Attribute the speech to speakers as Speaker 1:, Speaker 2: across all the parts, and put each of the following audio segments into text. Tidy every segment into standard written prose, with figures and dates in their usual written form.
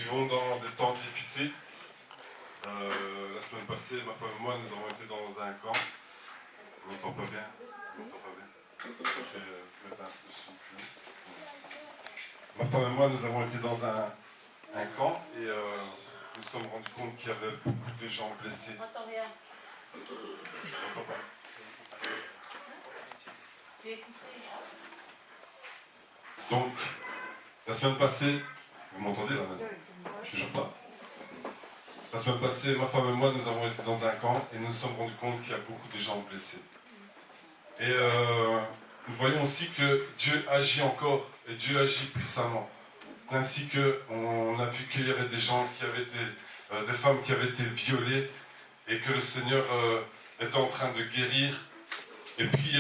Speaker 1: vivons dans des temps difficiles. La semaine passée, ma femme et moi, nous avons été dans un camp. On n'entend pas bien. Ma femme et moi, nous avons été dans un camp et nous nous sommes rendus compte qu'il y avait beaucoup de gens blessés.
Speaker 2: On n'entend rien.
Speaker 1: On n'entend pas.
Speaker 2: Tu es coupé.
Speaker 1: Donc, la semaine passée, vous m'entendez là maintenant? Toujours pas. La semaine passée, ma femme et moi, nous avons été dans un camp et nous nous sommes rendus compte qu'il y a beaucoup de gens blessés. Et nous voyons aussi que Dieu agit encore et Dieu agit puissamment. C'est ainsi qu'on a vu qu'il y avait des gens qui avaient été, des femmes qui avaient été violées et que le Seigneur était en train de guérir. Et puis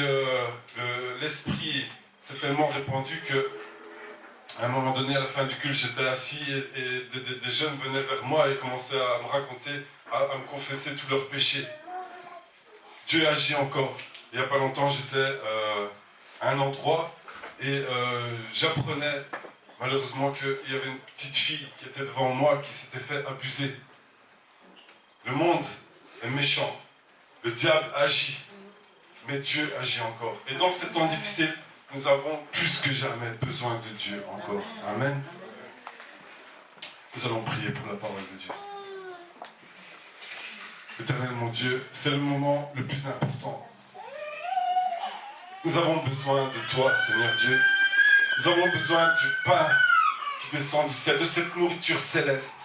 Speaker 1: l'esprit s'est tellement répandu que à un moment donné, à la fin du culte, j'étais assis et des jeunes venaient vers moi et commençaient à me raconter, à me confesser tous leurs péchés. Dieu agit encore. Il n'y a pas longtemps, j'étais à un endroit et j'apprenais malheureusement qu'il y avait une petite fille qui était devant moi qui s'était fait abuser. Le monde est méchant. Le diable agit. Mais Dieu agit encore. Et dans ces temps difficiles, nous avons plus que jamais besoin de Dieu encore. Amen. Nous allons prier pour la parole de Dieu. Éternel mon Dieu, c'est le moment le plus important. Nous avons besoin de toi, Seigneur Dieu. Nous avons besoin du pain qui descend du ciel, de cette nourriture céleste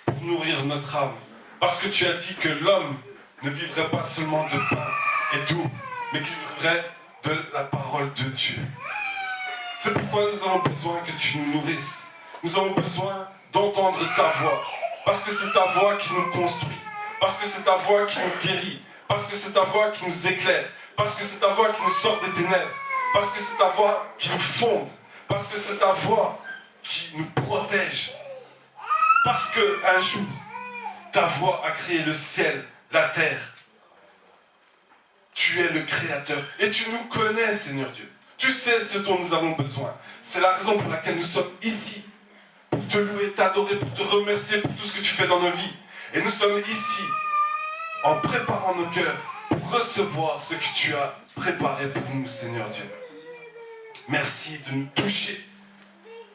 Speaker 1: pour nourrir notre âme. Parce que tu as dit que l'homme ne vivrait pas seulement de pain et d'eau, mais qu'il vivrait de la parole de Dieu. C'est pourquoi nous avons besoin que tu nous nourrisses. Nous avons besoin d'entendre ta voix. Parce que c'est ta voix qui nous construit. Parce que c'est ta voix qui nous guérit. Parce que c'est ta voix qui nous éclaire. Parce que c'est ta voix qui nous sort des ténèbres. Parce que c'est ta voix qui nous fonde. Parce que c'est ta voix qui nous protège. Parce qu'un jour, ta voix a créé le ciel, la terre. Tu es le Créateur. Et tu nous connais, Seigneur Dieu. Tu sais ce dont nous avons besoin. C'est la raison pour laquelle nous sommes ici. Pour te louer, t'adorer, pour te remercier pour tout ce que tu fais dans nos vies. Et nous sommes ici, en préparant nos cœurs, pour recevoir ce que tu as préparé pour nous, Seigneur Dieu. Merci de nous toucher.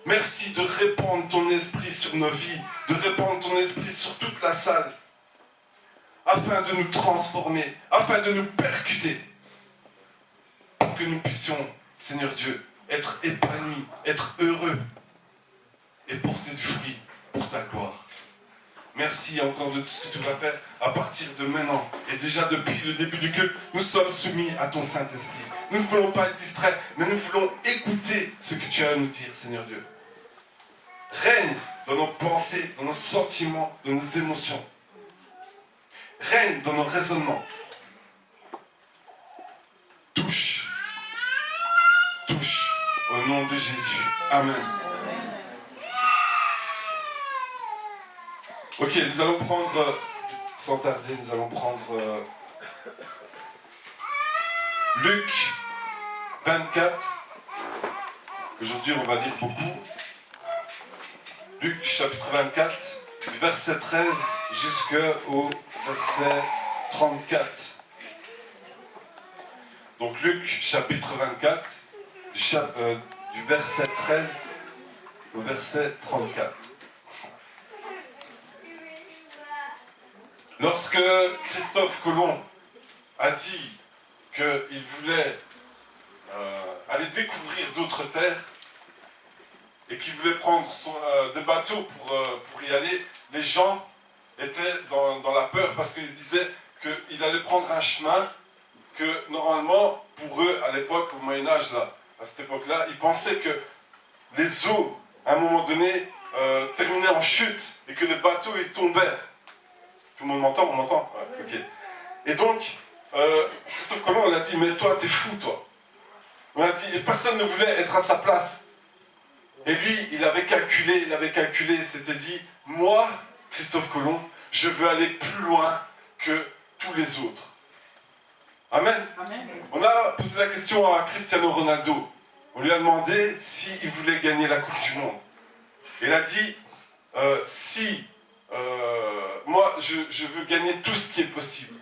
Speaker 1: Merci de répandre ton esprit sur nos vies, de répandre ton esprit sur toute la salle, afin de nous transformer, afin de nous percuter, pour que nous puissions, Seigneur Dieu, être épanouis, être heureux et porter du fruit pour ta gloire. Merci encore de tout ce que tu vas faire à partir de maintenant. Et déjà depuis le début du culte, nous sommes soumis à ton Saint-Esprit. Nous ne voulons pas être distraits, mais nous voulons écouter ce que tu as à nous dire, Seigneur Dieu. Règne dans nos pensées, dans nos sentiments, dans nos émotions. Règne dans nos raisonnements. Touche. Touche. Au nom de Jésus. Amen. Ok, nous allons prendre, sans tarder, nous allons prendre Luc 24. Aujourd'hui, on va lire beaucoup. Luc chapitre 24, du verset 13 jusqu'au verset 34. Donc Luc chapitre 24, du verset 13 au verset 34. Lorsque Christophe Colomb a dit qu'il voulait aller découvrir d'autres terres et qu'il voulait prendre des bateaux pour y aller, les gens étaient dans la peur parce qu'ils se disaient qu'il allait prendre un chemin que normalement, pour eux, à l'époque, au Moyen-Âge, à cette époque-là, ils pensaient que les eaux, à un moment donné, terminaient en chute et que les bateaux, ils tombaient. Tout le monde m'entend? On m'entend? Ouais, ok. Et donc, Christophe Colomb, on a dit, mais toi, t'es fou, toi. On a dit, et personne ne voulait être à sa place. Et lui, il avait calculé, il s'était dit, moi, Christophe Colomb, je veux aller plus loin que tous les autres. Amen. Amen. On a posé la question à Cristiano Ronaldo. On lui a demandé s'il voulait gagner la Coupe du Monde. Il a dit, si moi je veux gagner tout ce qui est possible.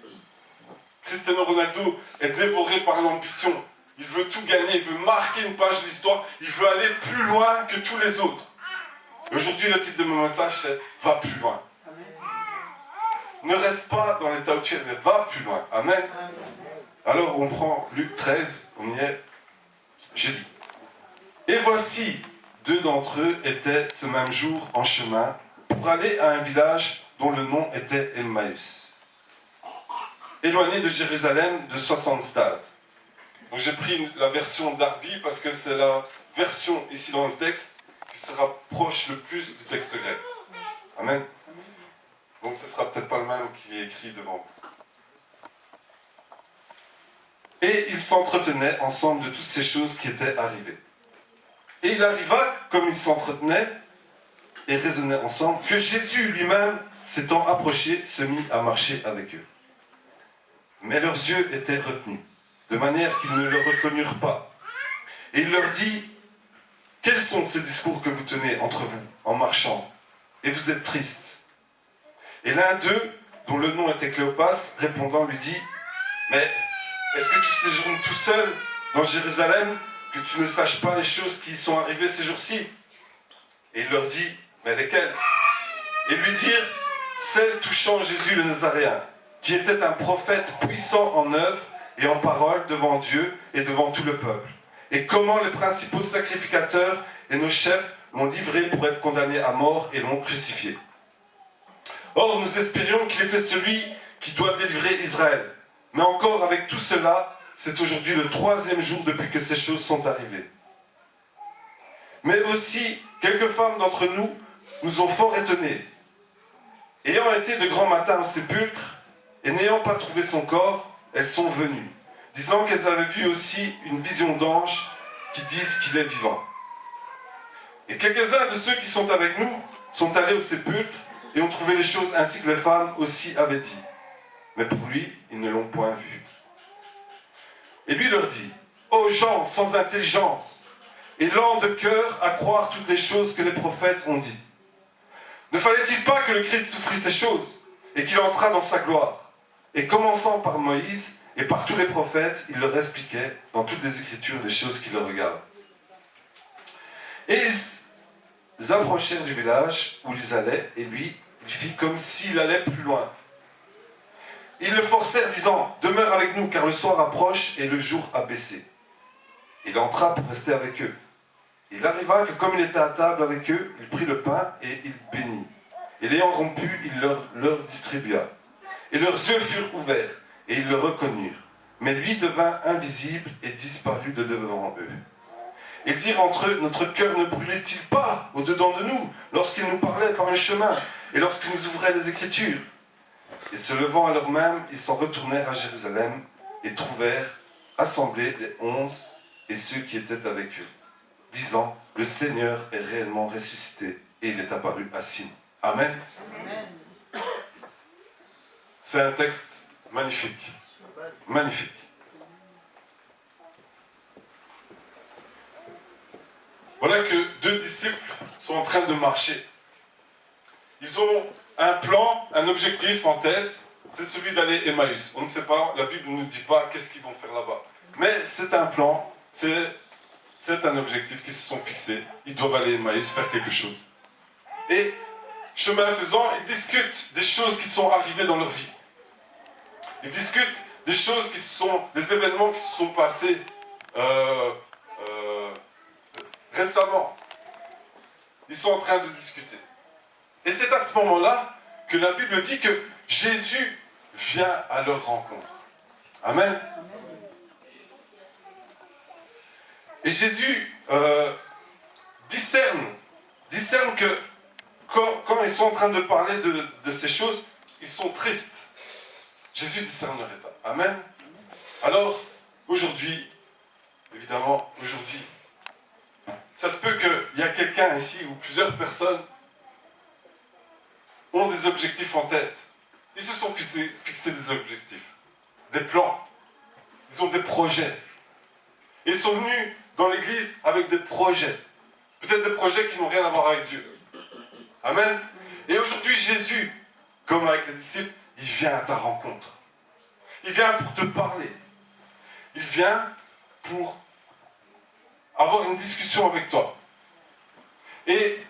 Speaker 1: Cristiano Ronaldo est dévoré par l'ambition. Il veut tout gagner, il veut marquer une page de l'histoire, il veut aller plus loin que tous les autres. Aujourd'hui, le titre de mon message, c'est « Va plus loin ». Ne reste pas dans l'état où tu es, mais va plus loin. Amen. Alors, on prend Luc 13, on y est. Je lis. Et voici, 2 d'entre eux étaient ce même jour en chemin pour aller à un village dont le nom était Emmaüs, éloigné de Jérusalem de 60 stades. Donc j'ai pris la version d'Arby parce que c'est la version ici dans le texte qui se rapproche le plus du texte grec. Amen. Donc ce ne sera peut-être pas le même qui est écrit devant vous. Et ils s'entretenaient ensemble de toutes ces choses qui étaient arrivées. Et il arriva, comme ils s'entretenaient et raisonnaient ensemble, que Jésus lui-même, s'étant approché, se mit à marcher avec eux. Mais leurs yeux étaient retenus, de manière qu'ils ne le reconnurent pas. Et il leur dit, « Quels sont ces discours que vous tenez entre vous, en marchant, et vous êtes tristes ?» Et l'un d'eux, dont le nom était Cléopas, répondant, lui dit, « Mais est-ce que tu séjournes tout seul dans Jérusalem, que tu ne saches pas les choses qui y sont arrivées ces jours-ci » Et il leur dit, « Mais lesquelles ?» Et lui dirent, « Celles touchant Jésus le Nazaréen, qui était un prophète puissant en œuvre et en parole devant Dieu et devant tout le peuple. Et comment les principaux sacrificateurs et nos chefs l'ont livré pour être condamné à mort et l'ont crucifié. Or, nous espérions qu'il était celui qui doit délivrer Israël. Mais encore avec tout cela, c'est aujourd'hui le 3e jour depuis que ces choses sont arrivées. Mais aussi, quelques femmes d'entre nous nous ont fort étonnés. Ayant été de grand matin au sépulcre, et n'ayant pas trouvé son corps, elles sont venues, disant qu'elles avaient vu aussi une vision d'anges qui disent qu'il est vivant. Et quelques-uns de ceux qui sont avec nous sont allés au sépulcre et ont trouvé les choses ainsi que les femmes aussi avaient dit. Mais pour lui, ils ne l'ont point vu. Et lui leur dit, « Ô gens sans intelligence, et lents de cœur à croire toutes les choses que les prophètes ont dit. Ne fallait-il pas que le Christ souffrit ces choses, et qu'il entrât dans sa gloire ? Et commençant par Moïse et par tous les prophètes, il leur expliquait dans toutes les Écritures les choses qui le regardent. Et ils approchèrent du village où ils allaient, et lui, il fit comme s'il allait plus loin. Ils le forcèrent, disant, « Demeure avec nous, car le soir approche et le jour a baissé. » Il entra pour rester avec eux. Il arriva que comme il était à table avec eux, il prit le pain et il bénit. Et l'ayant rompu, il leur distribua. Et leurs yeux furent ouverts, et ils le reconnurent. Mais lui devint invisible et disparut de devant eux. Ils dirent entre eux, notre cœur ne brûlait-il pas au-dedans de nous, lorsqu'il nous parlait par le chemin, et lorsqu'il nous ouvrait les Écritures? Et se levant à l'heure même, ils s'en retournèrent à Jérusalem, et trouvèrent assemblés les 11 et ceux qui étaient avec eux, disant, le Seigneur est réellement ressuscité, et il est apparu à Simon. Amen. Amen. C'est un texte magnifique. Magnifique. Voilà que 2 disciples sont en train de marcher. Ils ont un plan, un objectif en tête, c'est celui d'aller Emmaüs. On ne sait pas, la Bible ne nous dit pas qu'est-ce qu'ils vont faire là-bas. Mais c'est un plan, c'est un objectif qu'ils se sont fixés. Ils doivent aller Emmaüs, faire quelque chose. Et chemin faisant, ils discutent des choses qui sont arrivées dans leur vie. Ils discutent des choses qui sont, des événements qui se sont passés récemment. Ils sont en train de discuter. Et c'est à ce moment-là que la Bible dit que Jésus vient à leur rencontre. Amen. Et Jésus discerne que quand ils sont en train de parler de ces choses, ils sont tristes. Jésus discerne leur état. Amen. Alors, aujourd'hui, évidemment, aujourd'hui, ça se peut qu'il y a quelqu'un ici ou plusieurs personnes ont des objectifs en tête. Ils se sont fixés des objectifs, des plans. Ils ont des projets. Ils sont venus dans l'église avec des projets. Peut-être des projets qui n'ont rien à voir avec Dieu. Amen. Et aujourd'hui, Jésus, comme avec les disciples, il vient à ta rencontre. Il vient pour te parler. Il vient pour avoir une discussion avec toi. Et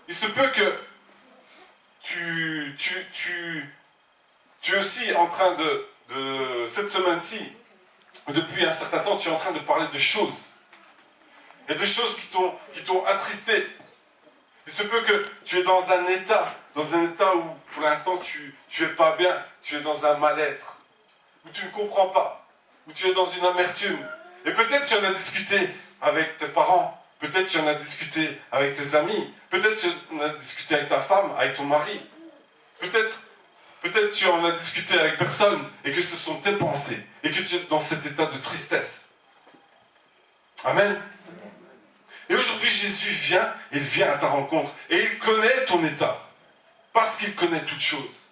Speaker 1: il se peut que tu es aussi en train de cette semaine-ci, depuis un certain temps, tu es en train de parler de choses. Et de choses qui t'ont attristé. Il se peut que tu es dans un état où pour l'instant tu es pas bien, tu es dans un mal-être, où tu ne comprends pas, où tu es dans une amertume. Et peut-être tu en as discuté avec tes parents, peut-être tu en as discuté avec tes amis, peut-être tu en as discuté avec ta femme, avec ton mari, peut-être tu en as discuté avec personne et que ce sont tes pensées et que tu es dans cet état de tristesse. Amen. Et aujourd'hui, Jésus vient, il vient à ta rencontre. Et il connaît ton état. Parce qu'il connaît toutes choses.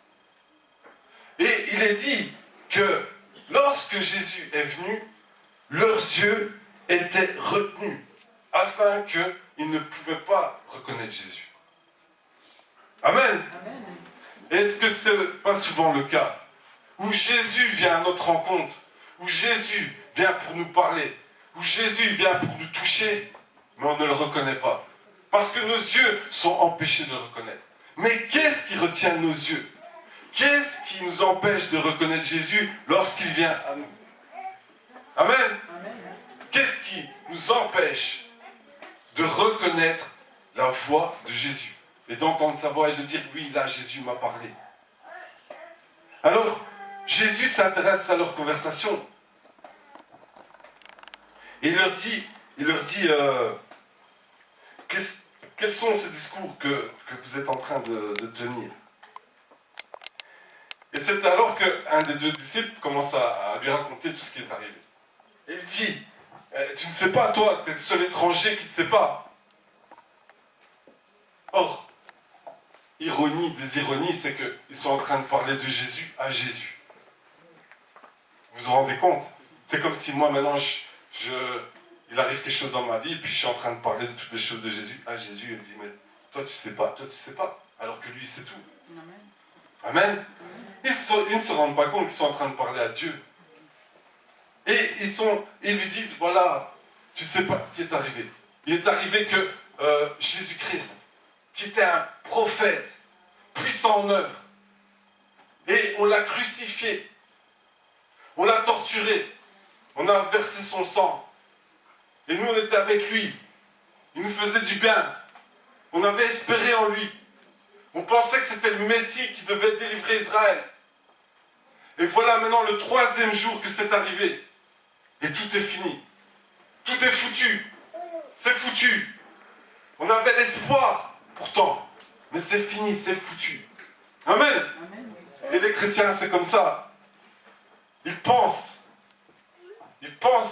Speaker 1: Et il est dit que lorsque Jésus est venu, leurs yeux étaient retenus. Afin qu'ils ne pouvaient pas reconnaître Jésus. Amen. Est-ce que ce n'est pas souvent le cas? Où Jésus vient à notre rencontre. Où Jésus vient pour nous parler. Où Jésus vient pour nous toucher. Mais on ne le reconnaît pas. Parce que nos yeux sont empêchés de le reconnaître. Mais qu'est-ce qui retient nos yeux? Qu'est-ce qui nous empêche de reconnaître Jésus lorsqu'il vient à nous? Amen. Qu'est-ce qui nous empêche de reconnaître la voix de Jésus? Et d'entendre sa voix et de dire, oui, là, Jésus m'a parlé. Alors, Jésus s'intéresse à leur conversation. Et il leur dit quels sont ces discours que vous êtes en train de tenir? Et c'est alors qu'un des deux disciples commence à lui raconter tout ce qui est arrivé. Et il dit, tu ne sais pas, toi, tu es le seul étranger qui ne sait pas. Or, ironie des ironies, c'est qu'ils sont en train de parler de Jésus à Jésus. Vous vous rendez compte? C'est comme si moi, maintenant, il arrive quelque chose dans ma vie, et puis je suis en train de parler de toutes les choses de Jésus à Jésus. Il me dit, mais toi tu sais pas, alors que lui il sait tout. Amen. Amen. Ils ne se rendent pas compte qu'ils sont en train de parler à Dieu. Et ils lui disent, voilà, tu ne sais pas ce qui est arrivé. Il est arrivé que Jésus-Christ, qui était un prophète, puissant en œuvre, et on l'a crucifié, on l'a torturé, on a versé son sang. Et nous, on était avec lui. Il nous faisait du bien. On avait espéré en lui. On pensait que c'était le Messie qui devait délivrer Israël. Et voilà maintenant le 3e jour que c'est arrivé. Et tout est fini. Tout est foutu. C'est foutu. On avait l'espoir, pourtant. Mais c'est fini, c'est foutu. Amen. Amen. Et les chrétiens, c'est comme ça. Ils pensent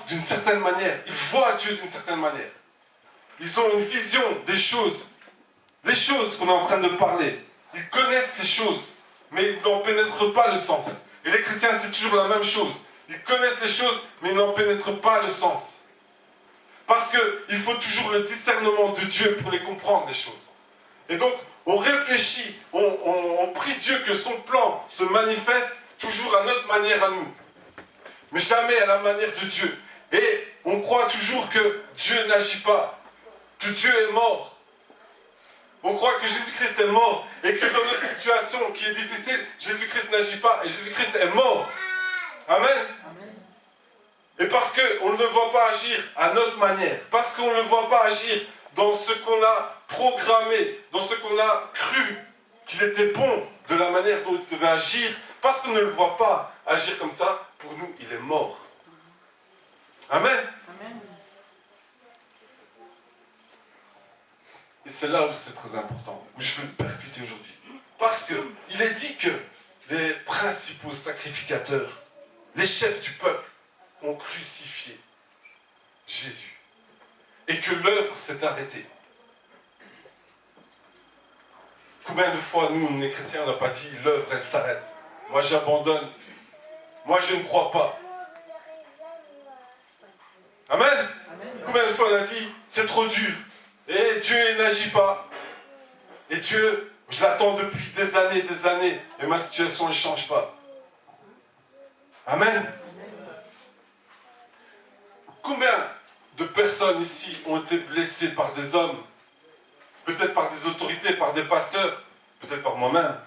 Speaker 1: d'une certaine manière, ils voient Dieu d'une certaine manière. Ils ont une vision des choses, les choses qu'on est en train de parler. Ils connaissent ces choses, mais ils n'en pénètrent pas le sens. Et les chrétiens, c'est toujours la même chose. Ils connaissent les choses, mais ils n'en pénètrent pas le sens. Parce qu'il faut toujours le discernement de Dieu pour les comprendre, les choses. Et donc, on réfléchit, on prie Dieu que son plan se manifeste toujours à notre manière à nous. Mais jamais à la manière de Dieu. Et on croit toujours que Dieu n'agit pas, que Dieu est mort. On croit que Jésus-Christ est mort et que dans notre situation qui est difficile, Jésus-Christ n'agit pas et Jésus-Christ est mort. Amen. Et parce qu'on ne le voit pas agir à notre manière, parce qu'on ne le voit pas agir dans ce qu'on a programmé, dans ce qu'on a cru qu'il était bon de la manière dont il devait agir, parce qu'on ne le voit pas agir comme ça, pour nous, il est mort. Amen. Amen. Et c'est là où c'est très important, où je veux le percuter aujourd'hui. Parce qu'il est dit que les principaux sacrificateurs, les chefs du peuple, ont crucifié Jésus. Et que l'œuvre s'est arrêtée. Combien de fois, nous, les chrétiens, on n'a pas dit l'œuvre, elle s'arrête. Moi, j'abandonne. Moi, je ne crois pas. Amen. Amen. Combien de fois on a dit c'est trop dur et Dieu n'agit pas. Et Dieu, je l'attends depuis des années, et ma situation ne change pas. Amen. Combien de personnes ici ont été blessées par des hommes, peut-être par des autorités, par des pasteurs, peut-être par moi-même?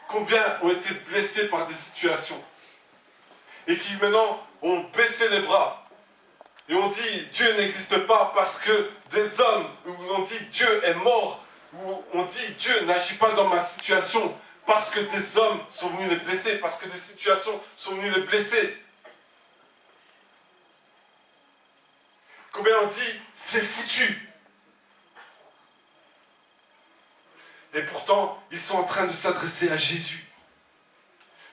Speaker 1: Combien ont été blessés par des situations et qui maintenant ont baissé les bras et ont dit Dieu n'existe pas parce que des hommes, ou on dit Dieu est mort, ou on dit Dieu n'agit pas dans ma situation parce que des hommes sont venus les blesser, parce que des situations sont venues les blesser. Combien on dit c'est foutu? Et pourtant, ils sont en train de s'adresser à Jésus.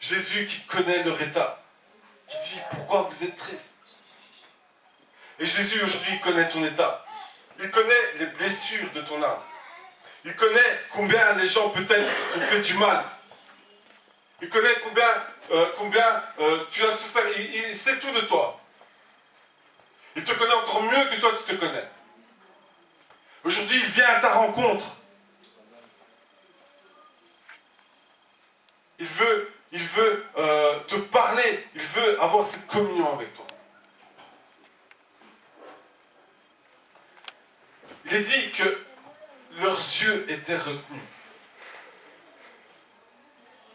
Speaker 1: Jésus qui connaît leur état, qui dit pourquoi vous êtes triste. Et Jésus aujourd'hui connaît ton état. Il connaît les blessures de ton âme. Il connaît combien les gens peut-être t'ont fait du mal. Il connaît combien tu as souffert. Il sait tout de toi. Il te connaît encore mieux que toi tu te connais. Aujourd'hui, il vient à ta rencontre. Il veut te parler. Il veut avoir cette communion avec toi. Il est dit que leurs yeux étaient retenus.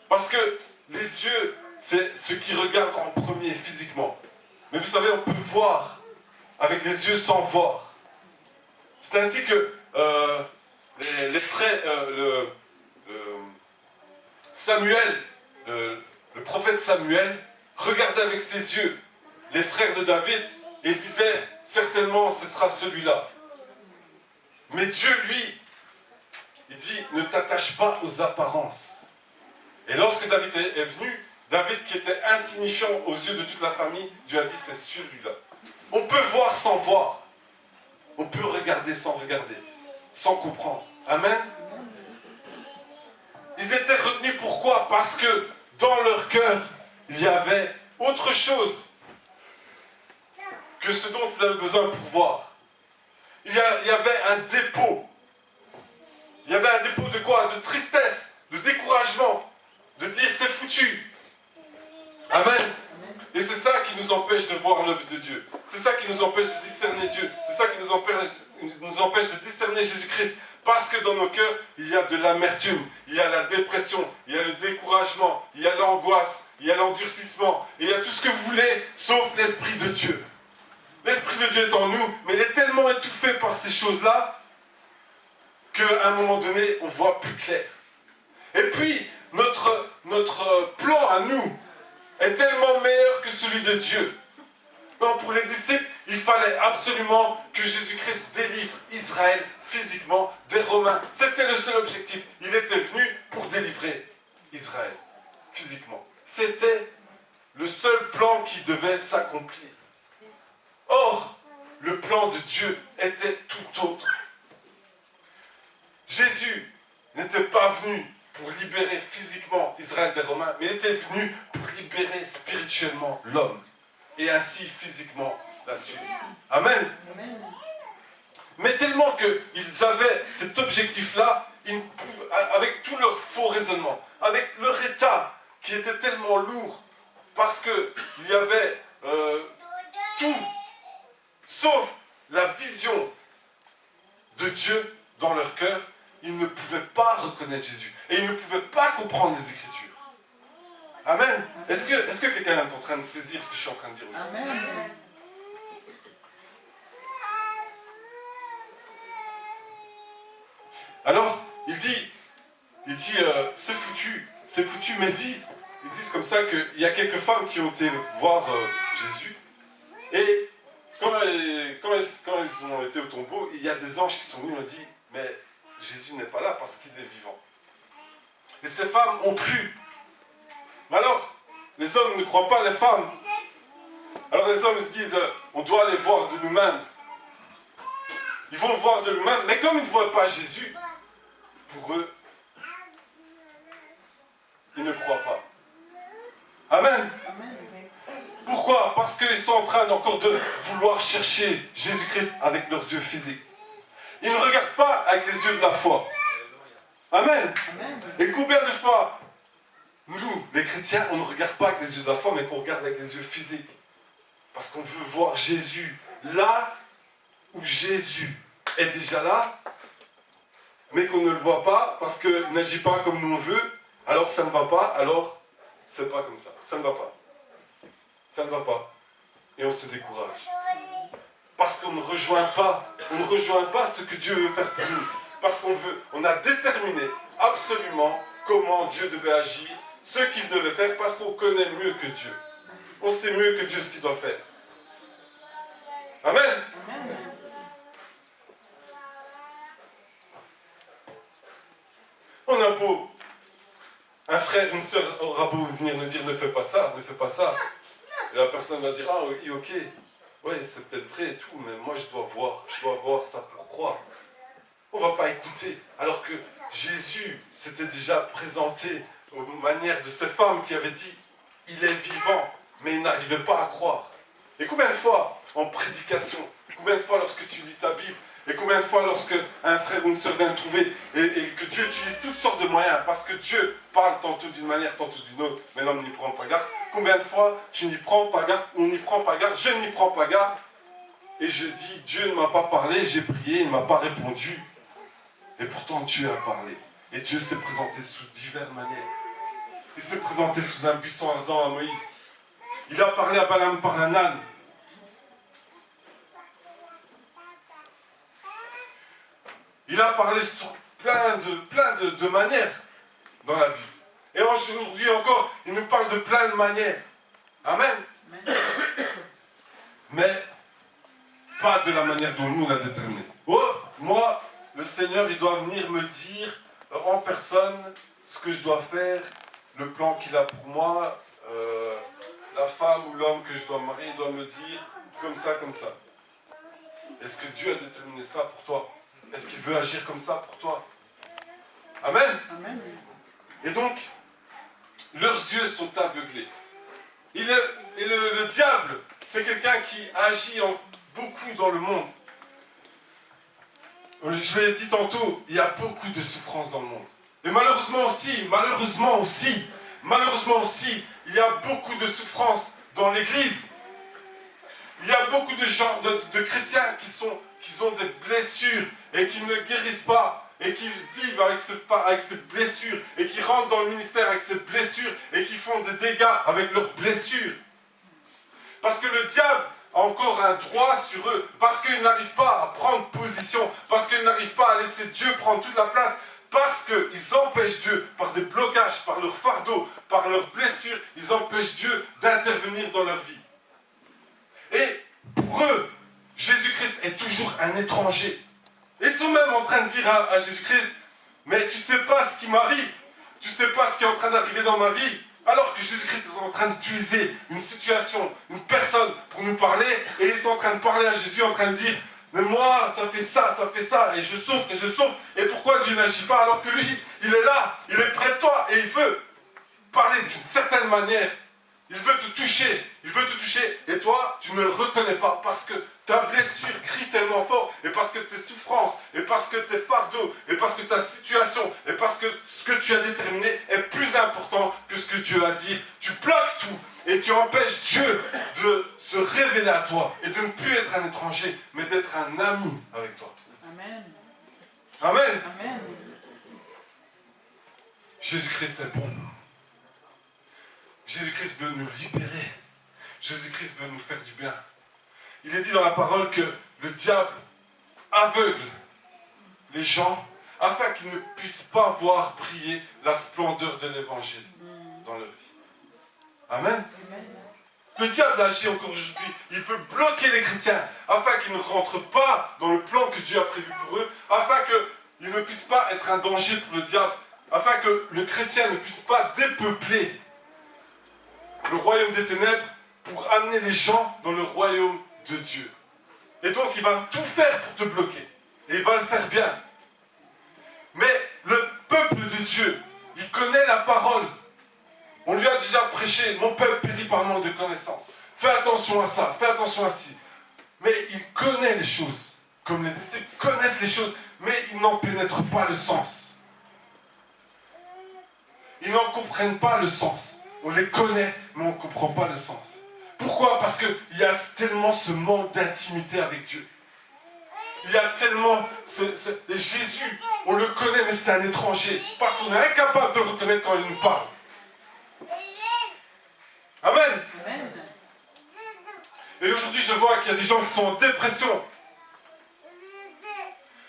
Speaker 1: Parce que les yeux, c'est ce qui regarde en premier physiquement. Mais vous savez, on peut voir avec les yeux sans voir. C'est ainsi que les frères, Samuel, le prophète Samuel, regardait avec ses yeux les frères de David et disait certainement ce sera celui-là. Mais Dieu, lui, il dit ne t'attache pas aux apparences. Et lorsque David est venu, David qui était insignifiant aux yeux de toute la famille, Dieu a dit c'est celui-là. On peut voir sans voir. On peut regarder sans regarder, sans comprendre. Amen. Ils étaient retenus pourquoi? Parce que dans leur cœur, il y avait autre chose que ce dont ils avaient besoin pour voir. Il y avait un dépôt. Il y avait un dépôt de quoi? De tristesse, de découragement, de dire c'est foutu. Amen. Et c'est ça qui nous empêche de voir l'œuvre de Dieu. C'est ça qui nous empêche de discerner Dieu. C'est ça qui nous empêche de discerner Jésus-Christ. Parce que dans nos cœurs, il y a de l'amertume, il y a la dépression, il y a le découragement, il y a l'angoisse, il y a l'endurcissement, et il y a tout ce que vous voulez, sauf l'Esprit de Dieu. L'Esprit de Dieu est en nous, mais il est tellement étouffé par ces choses-là qu'à un moment donné, on voit plus clair. Et puis, notre plan à nous est tellement meilleur que celui de Dieu. Donc pour les disciples, il fallait absolument que Jésus-Christ délivre Israël physiquement des Romains. C'était le seul objectif. Il était venu pour délivrer Israël physiquement. C'était le seul plan qui devait s'accomplir. Or, le plan de Dieu était tout autre. Jésus n'était pas venu pour libérer physiquement Israël des Romains, mais il était venu pour libérer spirituellement l'homme, et ainsi physiquement la suite. Amen. Amen. Mais tellement qu'ils avaient cet objectif-là, avec tout leur faux raisonnement, avec leur état qui était tellement lourd, parce qu'il y avait tout, sauf la vision de Dieu dans leur cœur, ils ne pouvaient pas reconnaître Jésus. Et ils ne pouvaient pas comprendre les Écritures. Amen. Est-ce que quelqu'un est en train de saisir ce que je suis en train de dire aujourd'hui? Amen. Alors, il dit c'est foutu, mais ils disent comme ça qu'il y a quelques femmes qui ont été voir Jésus. Et quand ils ont été au tombeau, il y a des anges qui sont venus et ont dit mais Jésus n'est pas là parce qu'il est vivant. Et ces femmes ont cru. Mais alors, les hommes ne croient pas les femmes. Alors les hommes se disent, on doit aller voir de nous-mêmes. Ils vont voir de nous-mêmes, mais comme ils ne voient pas Jésus, pour eux, ils ne croient pas. Amen. Pourquoi? Parce qu'ils sont en train encore de vouloir chercher Jésus-Christ avec leurs yeux physiques. il ne regarde pas avec les yeux de la foi. Amen. Et combien de fois, nous, les chrétiens, on ne regarde pas avec les yeux de la foi, mais qu'on regarde avec les yeux physiques. Parce qu'on veut voir Jésus là où Jésus est déjà là, mais qu'on ne le voit pas parce qu'il n'agit pas comme nous on veut, alors ça ne va pas, alors c'est pas comme ça. Ça ne va pas. Ça ne va pas. Et on se décourage. Parce qu'on ne rejoint pas ce que Dieu veut faire pour nous. Parce on a déterminé absolument comment Dieu devait agir, ce qu'il devait faire, parce qu'on connaît mieux que Dieu. On sait mieux que Dieu ce qu'il doit faire. Amen. On a beau, un frère, une sœur aura beau venir nous dire ne fais pas ça, ne fais pas ça. Et la personne va dire, ah oui, ok, ouais, c'est peut-être vrai et tout, mais moi je dois voir ça pour croire. On ne va pas écouter, alors que Jésus s'était déjà présenté aux manières de ces femmes qui avaient dit, il est vivant, mais il n'arrivait pas à croire. Et combien de fois en prédication, combien de fois lorsque tu lis ta Bible, et combien de fois lorsque un frère ou une sœur vient te trouver, et que Dieu utilise toutes sortes de moyens, parce que Dieu parle tantôt d'une manière, tantôt d'une autre, mais l'homme n'y prend pas garde. Combien de fois tu n'y prends pas garde, on n'y prend pas garde, je n'y prends pas garde, et je dis, Dieu ne m'a pas parlé, j'ai prié, il ne m'a pas répondu. Et pourtant Dieu a parlé. Et Dieu s'est présenté sous diverses manières. Il s'est présenté sous un buisson ardent à Moïse. Il a parlé à Balaam par un âne. Il a parlé sur plein de manières dans la Bible. Et aujourd'hui encore, il nous parle de plein de manières. Amen. Mais pas de la manière dont nous on a déterminé. Oh, moi, le Seigneur, il doit venir me dire en personne ce que je dois faire, le plan qu'il a pour moi, la femme ou l'homme que je dois marier, il doit me dire comme ça, comme ça. Est-ce que Dieu a déterminé ça pour toi? Est-ce qu'il veut agir comme ça pour toi? Amen.
Speaker 2: Amen.
Speaker 1: Et donc, leurs yeux sont aveuglés. Et le diable, c'est quelqu'un qui agit beaucoup dans le monde. Je l'ai dit tantôt, il y a beaucoup de souffrances dans le monde. Et malheureusement aussi, il y a beaucoup de souffrances dans l'Église. Il y a beaucoup de gens, de chrétiens qui ont des blessures et qui ne guérissent pas et qui vivent avec ces blessures et qui rentrent dans le ministère avec ces blessures et qui font des dégâts avec leurs blessures. Parce que le diable a encore un droit sur eux, parce qu'ils n'arrivent pas à prendre position, parce qu'ils n'arrivent pas à laisser Dieu prendre toute la place, parce qu'ils empêchent Dieu par des blocages, par leurs fardeaux, par leurs blessures, ils empêchent Dieu d'intervenir dans leur vie. Et pour eux, Jésus-Christ est toujours un étranger. Ils sont même en train de dire à Jésus-Christ, mais tu ne sais pas ce qui m'arrive, tu ne sais pas ce qui est en train d'arriver dans ma vie. Alors que Jésus-Christ est en train d'utiliser une situation, une personne pour nous parler, et ils sont en train de parler à Jésus, en train de dire, mais moi, ça fait ça, et je souffre, et pourquoi Dieu n'agit pas alors que lui, il est là, il est près de toi, et il veut parler d'une certaine manière, il veut te toucher, et toi, tu ne le reconnais pas, parce que ta blessure crie tellement fort, et parce que tes souffrances, et parce que tes fardeaux, et parce que ta situation, et parce que ce que tu as déterminé est plus important que ce que Dieu a dit. Tu bloques tout, et tu empêches Dieu de se révéler à toi, et de ne plus être un étranger, mais d'être un ami avec toi.
Speaker 2: Amen.
Speaker 1: Amen.
Speaker 2: Amen.
Speaker 1: Jésus-Christ est bon. Jésus-Christ veut nous libérer. Jésus-Christ veut nous faire du bien. Il est dit dans la parole que le diable aveugle les gens afin qu'ils ne puissent pas voir briller la splendeur de l'évangile dans leur vie. Amen. Le diable agit encore aujourd'hui. Il veut bloquer les chrétiens afin qu'ils ne rentrent pas dans le plan que Dieu a prévu pour eux, afin qu'ils ne puissent pas être un danger pour le diable, afin que le chrétien ne puisse pas dépeupler le royaume des ténèbres pour amener les gens dans le royaume de Dieu. Et donc il va tout faire pour te bloquer. Et il va le faire bien. Mais le peuple de Dieu, il connaît la parole. On lui a déjà prêché, mon peuple périt par manque de connaissances. Fais attention à ça, fais attention à ci. Mais il connaît les choses. comme les disciples, connaissent les choses, mais ils n'en pénètrent pas le sens. Ils n'en comprennent pas le sens. On les connaît, mais on ne comprend pas le sens. Pourquoi? Parce qu'il y a tellement ce manque d'intimité avec Dieu. Il y a tellement... Jésus, on le connaît, mais c'est un étranger. Parce qu'on est incapable de le reconnaître quand il nous parle. Amen.
Speaker 2: Amen.
Speaker 1: Et aujourd'hui, je vois qu'il y a des gens qui sont en dépression.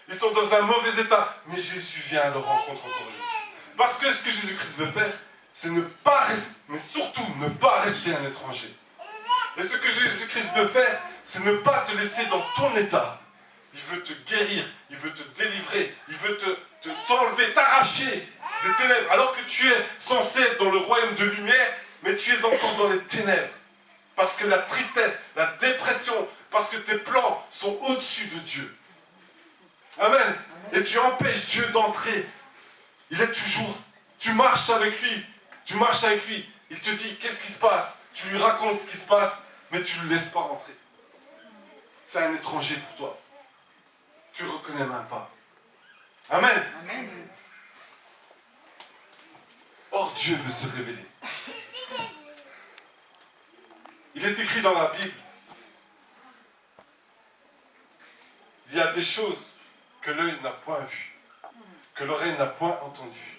Speaker 1: Ils sont dans un mauvais état. Mais Jésus vient à leur rencontre encore aujourd'hui. Parce que ce que Jésus-Christ veut faire, c'est ne pas rester, mais surtout ne pas rester un étranger. Et ce que Jésus-Christ veut faire, c'est ne pas te laisser dans ton état. Il veut te guérir, il veut te délivrer, il veut t'enlever, t'arracher des ténèbres. Alors que tu es censé être dans le royaume de lumière, mais tu es encore dans les ténèbres. Parce que la tristesse, la dépression, parce que tes plans sont au-dessus de Dieu. Amen. Et tu empêches Dieu d'entrer. Il est toujours, tu marches avec lui, il te dit qu'est-ce qui se passe, tu lui racontes ce qui se passe, mais tu ne le laisses pas rentrer. C'est un étranger pour toi. Tu ne le reconnais même pas. Amen.
Speaker 2: Amen.
Speaker 1: Or Dieu veut se révéler. Il est écrit dans la Bible, il y a des choses que l'œil n'a point vues, que l'oreille n'a point entendues,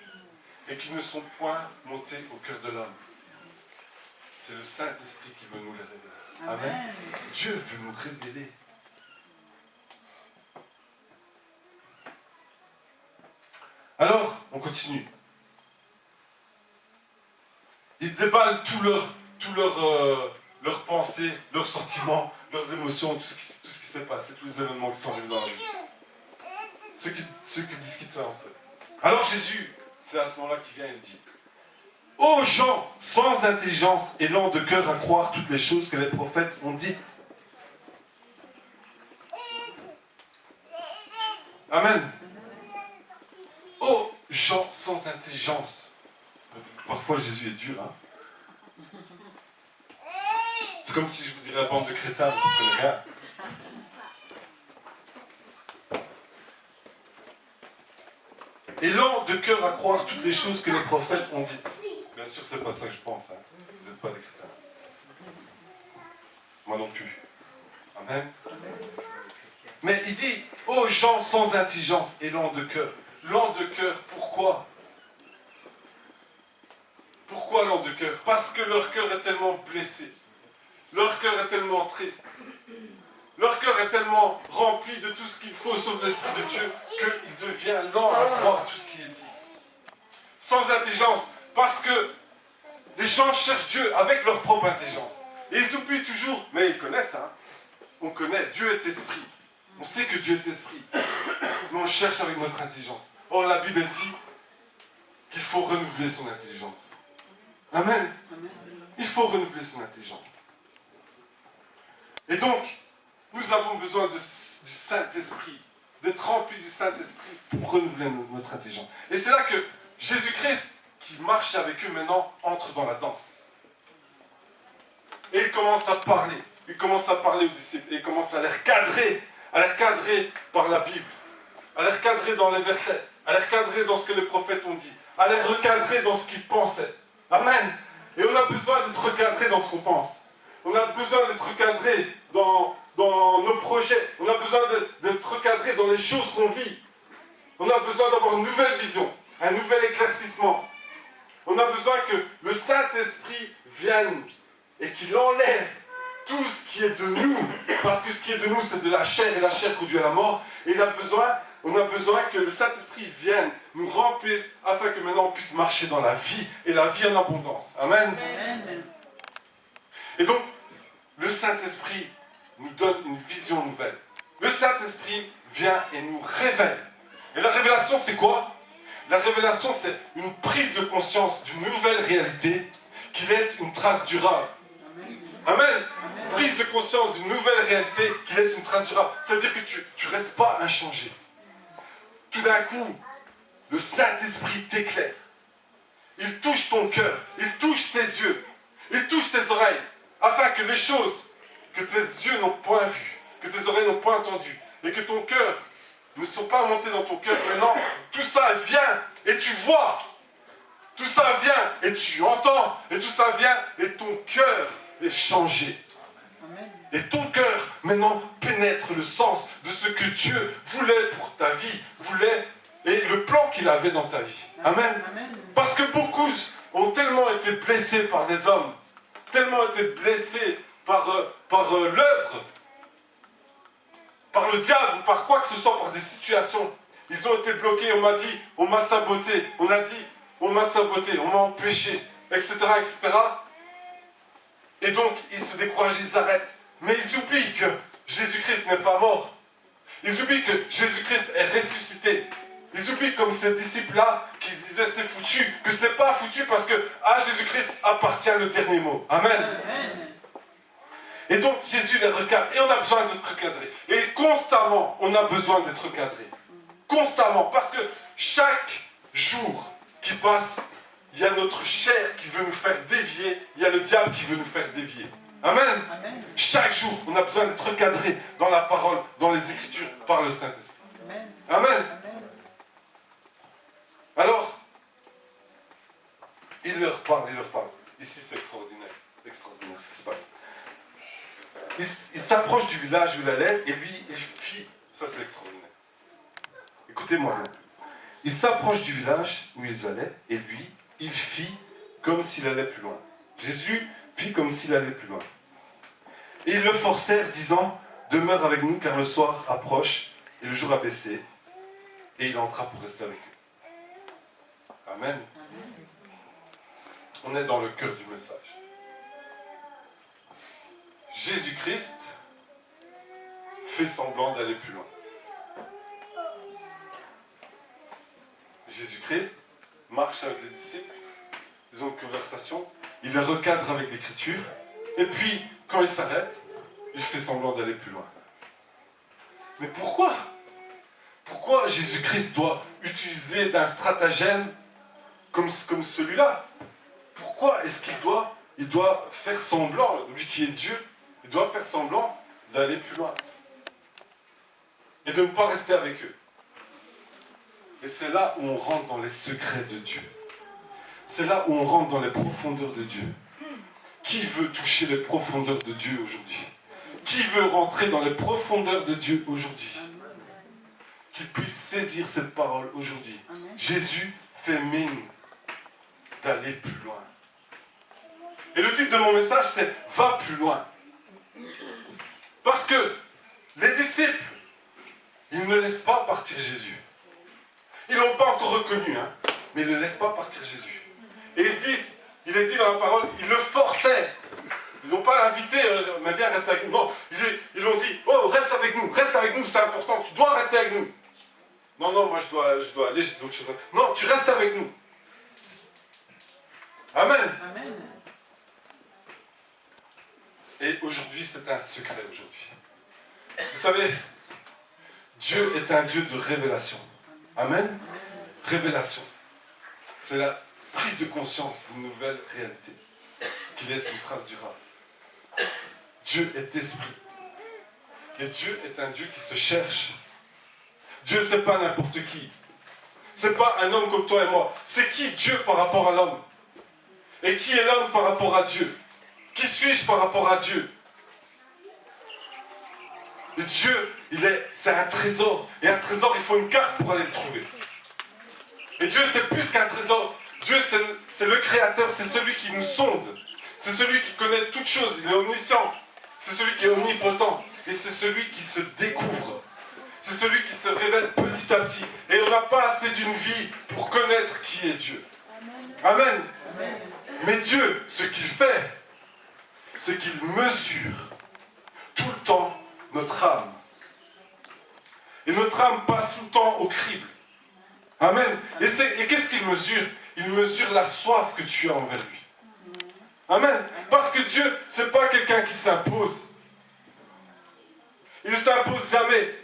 Speaker 1: et qui ne sont point montées au cœur de l'homme. C'est le Saint-Esprit qui veut nous les révéler. Amen.
Speaker 2: Amen.
Speaker 1: Dieu veut nous révéler. Alors, on continue. Ils déballent leurs pensées, leurs sentiments, leurs émotions, tout ce qui s'est passé, tous les événements qui sont arrivés dans la vie. Ceux qui discutent entre eux. Alors Jésus, c'est à ce moment-là qu'il vient et il dit: ô gens sans intelligence et lents de cœur à croire toutes les choses que les prophètes ont dites. Amen. Ô gens sans intelligence. Parfois Jésus est dur, hein. C'est comme si je vous dirais la bande de crétins, vous comprenez rien. Et lents de cœur à croire toutes les choses que les prophètes ont dites. Bien sûr, c'est pas ça que je pense, hein. Vous n'êtes pas des crétins. Moi non plus. Amen. Mais il dit, ô gens sans intelligence et lents de cœur. Lents de cœur, pourquoi? Pourquoi lents de cœur? Parce que leur cœur est tellement blessé. Leur cœur est tellement triste. Leur cœur est tellement rempli de tout ce qu'il faut sauf l'Esprit de Dieu qu'il devient lent à croire tout ce qui est dit. Sans intelligence, parce que les gens cherchent Dieu avec leur propre intelligence. Et ils oublient toujours, mais ils connaissent, hein. On connaît, Dieu est esprit. On sait que Dieu est esprit. Mais on cherche avec notre intelligence. Or, la Bible dit qu'il faut renouveler son intelligence. Amen. Il faut renouveler son intelligence. Et donc, nous avons besoin du Saint-Esprit, d'être remplis du Saint-Esprit pour renouveler notre intelligence. Et c'est là que Jésus-Christ, qui marche avec eux maintenant, entre dans la danse. Et il commence à parler. Il commence à parler aux disciples. Et il commence à les recadrer par la Bible, à les recadrer dans les versets, à les recadrer dans ce que les prophètes ont dit, à les recadrer dans ce qu'ils pensaient. Amen. Et on a besoin d'être recadré dans ce qu'on pense. On a besoin d'être recadré dans nos projets. On a besoin d'être recadré dans les choses qu'on vit. On a besoin d'avoir une nouvelle vision, un nouvel éclaircissement. On a besoin que le Saint-Esprit vienne et qu'il enlève tout ce qui est de nous. Parce que ce qui est de nous, c'est de la chair, et la chair conduit à la mort. Et on a besoin que le Saint-Esprit vienne, nous remplisse, afin que maintenant on puisse marcher dans la vie, et la vie en abondance. Amen.
Speaker 2: Amen.
Speaker 1: Et donc, le Saint-Esprit nous donne une vision nouvelle. Le Saint-Esprit vient et nous révèle. Et la révélation, c'est quoi? La révélation, c'est une prise de conscience d'une nouvelle réalité qui laisse une trace durable. Amen. Prise de conscience d'une nouvelle réalité qui laisse une trace durable. C'est-à-dire que tu ne restes pas inchangé. Tout d'un coup, le Saint-Esprit t'éclaire. Il touche ton cœur, il touche tes yeux, il touche tes oreilles, afin que les choses que tes yeux n'ont point vues, que tes oreilles n'ont point entendues, et que ton cœur ne sont pas montés dans ton cœur maintenant, tout ça vient et tu vois. Tout ça vient et tu entends. Et tout ça vient et ton cœur est changé.
Speaker 2: Amen.
Speaker 1: Et ton cœur maintenant pénètre le sens de ce que Dieu voulait pour ta vie, voulait et le plan qu'il avait dans ta vie. Amen.
Speaker 2: Amen.
Speaker 1: Parce que beaucoup ont tellement été blessés par des hommes, tellement été blessés par l'œuvre, par le diable, par quoi que ce soit, par des situations. Ils ont été bloqués, on m'a dit, on m'a saboté, on a dit, on m'a saboté, on m'a empêché, etc., etc. Et donc, ils se découragent, ils arrêtent. Mais ils oublient que Jésus-Christ n'est pas mort. Ils oublient que Jésus-Christ est ressuscité. Ils oublient comme ces disciples-là qui disaient c'est foutu, que c'est pas foutu parce que à Jésus-Christ appartient le dernier mot. Amen.
Speaker 2: Amen.
Speaker 1: Et donc Jésus les recadre. Et on a besoin d'être recadré. Et constamment, on a besoin d'être recadré. Constamment. Parce que chaque jour qui passe, il y a notre chair qui veut nous faire dévier. Il y a le diable qui veut nous faire dévier. Amen.
Speaker 2: Amen.
Speaker 1: Chaque jour, on a besoin d'être recadré dans la parole, dans les Écritures, par le Saint-Esprit.
Speaker 2: Amen.
Speaker 1: Amen.
Speaker 2: Amen.
Speaker 1: Alors, il leur parle. Ici, c'est extraordinaire. Extraordinaire ce qui se passe. Il s'approche du village où il allait et lui, il fit. Ça, c'est extraordinaire. Écoutez-moi. Il s'approche du village où ils allaient et lui, il fit comme s'il allait plus loin. Jésus fit comme s'il allait plus loin. Et ils le forcèrent, disant, demeure avec nous, car le soir approche et le jour a baissé. Et il entra pour rester avec eux. Amen. On est dans le cœur du message. Jésus-Christ fait semblant d'aller plus loin. Jésus-Christ marche avec les disciples, ils ont une conversation, il les recadre avec l'écriture, et puis, quand il s'arrête, il fait semblant d'aller plus loin. Mais pourquoi ? Pourquoi Jésus-Christ doit utiliser d'un stratagème comme celui-là? Pourquoi est-ce qu'il doit faire semblant, lui qui est Dieu, il doit faire semblant d'aller plus loin et de ne pas rester avec eux? Et c'est là où on rentre dans les secrets de Dieu. C'est là où on rentre dans les profondeurs de Dieu. Qui veut toucher les profondeurs de Dieu aujourd'hui? Qui veut rentrer dans les profondeurs de Dieu aujourd'hui? Qu'il puisse saisir cette parole aujourd'hui. Jésus fait mine d'aller plus loin. Et le titre de mon message, c'est « Va plus loin ». Parce que les disciples, ils ne laissent pas partir Jésus. Ils ne l'ont pas encore reconnu, hein, mais ils ne laissent pas partir Jésus. Et ils disent, il est dit dans la parole, ils le forçaient. Ils n'ont pas invité, mais viens, reste avec nous. Non, ils l'ont dit, oh, reste avec nous, c'est important, tu dois rester avec nous. Non, moi je dois aller, j'ai d'autres choses. Non, tu restes avec nous. Amen.
Speaker 2: Amen.
Speaker 1: Et aujourd'hui, c'est un secret aujourd'hui. Vous savez, Dieu est un Dieu de révélation. Amen. Révélation. C'est la prise de conscience d'une nouvelle réalité qui laisse une trace durable. Dieu est esprit. Et Dieu est un Dieu qui se cherche. Dieu, c'est pas n'importe qui. C'est pas un homme comme toi et moi. C'est qui Dieu par rapport à l'homme? Et qui est l'homme par rapport à Dieu? Qui suis-je par rapport à Dieu? Et Dieu, c'est un trésor. Et un trésor, il faut une carte pour aller le trouver. Et Dieu, c'est plus qu'un trésor. Dieu, c'est le Créateur, c'est celui qui nous sonde. C'est celui qui connaît toutes choses, il est omniscient. C'est celui qui est omnipotent. Et c'est celui qui se découvre. C'est celui qui se révèle petit à petit. Et on n'a pas assez d'une vie pour connaître qui est Dieu. Amen.
Speaker 2: Amen.
Speaker 1: Mais Dieu, ce qu'il fait, c'est qu'il mesure tout le temps notre âme. Et notre âme passe tout le temps au crible. Amen. Et qu'est-ce qu'il mesure? Il mesure la soif que tu as envers lui. Amen. Parce que Dieu, c'est pas quelqu'un qui s'impose. Il ne s'impose jamais.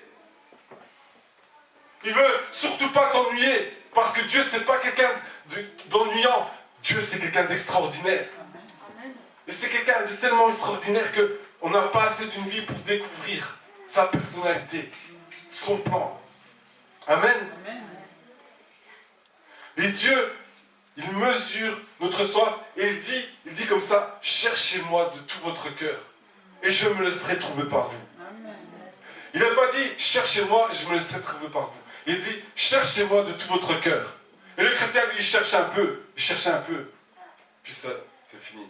Speaker 1: Il veut surtout pas t'ennuyer. Parce que Dieu, c'est pas quelqu'un d'ennuyant. Dieu, c'est quelqu'un d'extraordinaire. Et c'est quelqu'un de tellement extraordinaire qu'on n'a pas assez d'une vie pour découvrir sa personnalité. son plan. Amen. Et Dieu, il mesure notre soif et il dit comme ça, cherchez-moi de tout votre cœur et je me laisserai trouver par vous. Il n'a pas dit, cherchez-moi et je me laisserai trouver par vous. Il dit, cherchez-moi de tout votre cœur. Et le chrétien, lui, il cherchait un peu, puis ça, c'est fini.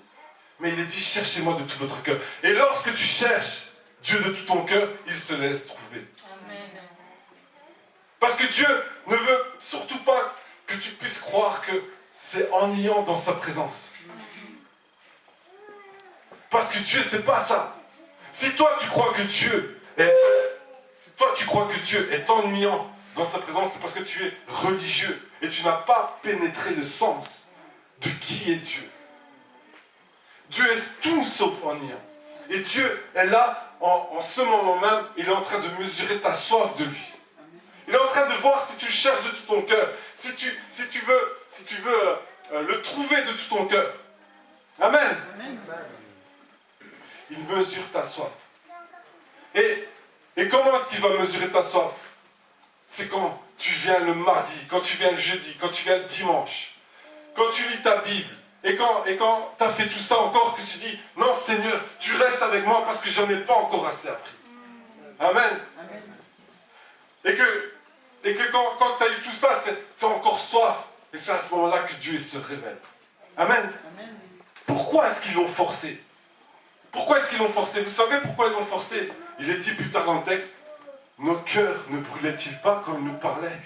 Speaker 1: Mais il est dit, cherchez-moi de tout votre cœur. Et lorsque tu cherches Dieu de tout ton cœur, il se laisse trouver. Amen. Parce que Dieu ne veut surtout pas que tu puisses croire que c'est ennuyant dans sa présence. Parce que Dieu, c'est pas ça. Si toi tu crois que Dieu est ennuyant dans sa présence, c'est parce que tu es religieux et tu n'as pas pénétré le sens de qui est Dieu. Dieu est tout sauf ennuyant. Et Dieu est là, en ce moment même, il est en train de mesurer ta soif de lui. Il est en train de voir si tu le cherches de tout ton cœur, si tu veux le trouver de tout ton cœur. Amen. Il mesure ta soif. Et comment est-ce qu'il va mesurer ta soif? C'est quand tu viens le mardi, quand tu viens le jeudi, quand tu viens le dimanche, quand tu lis ta Bible, et quand tu as fait tout ça encore, que tu dis, non Seigneur, tu restes avec moi parce que j'en ai pas encore assez appris. Amen. Et que quand tu as eu tout ça, tu as encore soif. Et c'est à ce moment-là que Dieu se révèle. Amen. Pourquoi est-ce qu'ils l'ont forcé? Pourquoi est-ce qu'ils l'ont forcé? Vous savez pourquoi ils l'ont forcé? Il est dit plus tard dans le texte, nos cœurs ne brûlaient-ils pas quand il nous parlait?